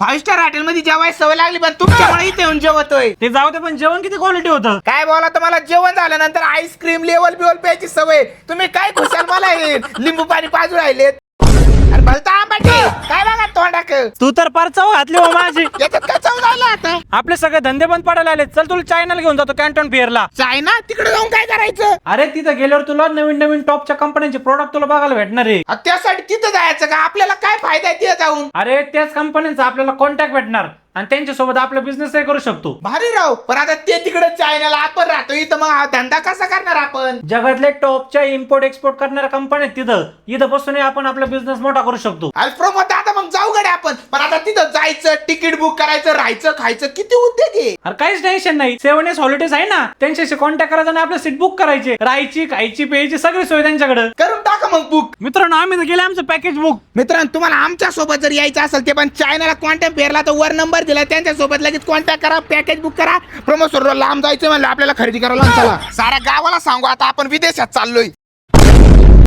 5 star hotel मध्ये जेवायची सवय लागली पण तुमच्यामुळे इथे येऊन जेवतोय. ते जाऊ दे पण जेवण किती क्वालिटी होतं. काय बोला तुम्हाला जेवण झाल्यानंतर आईस्क्रीम लेवल बिवल प्यायची सवय. तुम्ही काय खुशाल मला लिंबू पाणी पाजू राहिलेत. अरे भलता आंबाटे काय बघा तोंडाक तू तर पार चव घातली हो माझी. याच्यात काय चव झाला आता. आपले सगळे धंदे बंद पडायला आले. चल तुला चायनाला घेऊन जातो कॅन्टॉन फेअरला. चायना तिकडे जाऊन काय करायचं. अरे तिथं गेल्यावर तुला नवीन नवीन टॉपच्या कंपन्यांचे प्रोडक्ट तुला बघायला भेटणार आहे. त्यासाठी तिथं जायचं का आपल्याला काय फायदा आहे तिथं जाऊन. अरे त्याच कंपन्यांचा आपल्याला कॉन्टॅक्ट भेटणार आणि त्यांच्यासोबत आपला बिझनेस करू शकतो. भारी राव पण आता ते तिकडे चायनाला आपण राहतो इथं मग हा धंदा कसा करणार आपण. जगातले टॉपच्या इम्पोर्ट एक्सपोर्ट करणाऱ्या कंपन्या तिथं इथं बसून आपण आपला बिझनेस मोठा करू शकतो. प्रमोद आता मग जाऊ गडे आपण. पण आता तिथं जायचं तिकीट बुक करायचं राहायचं खायचं किती उद्योग आहे. अरे काहीच टेन्शन नाही. 7 days हॉलिडेज आहे ना त्यांच्याशी कॉन्टॅक्ट करायचा आणि आपलं सीट बुक करायचे. राहायची खायची प्यायची सगळी सोय त्यांच्याकडे. करून टाका मग बुक. मित्रांनो आम्ही तर गेले आमचं पॅकेज बुक. मित्रांनो तुम्हाला आमच्या सोबत जर यायचं असेल ते पण चायनाला कॉन्टॅक्ट फेअरला तर वर नंबर दिला त्यांच्या सोबत लगेच कॉन्टॅक्ट करा पॅकेज बुक करा. प्रमोद सर लांब जायचं म्हणलं आपल्याला खरेदी करायला चला. साऱ्या गावाला सांगू आता आपण विदेशात चाललोय.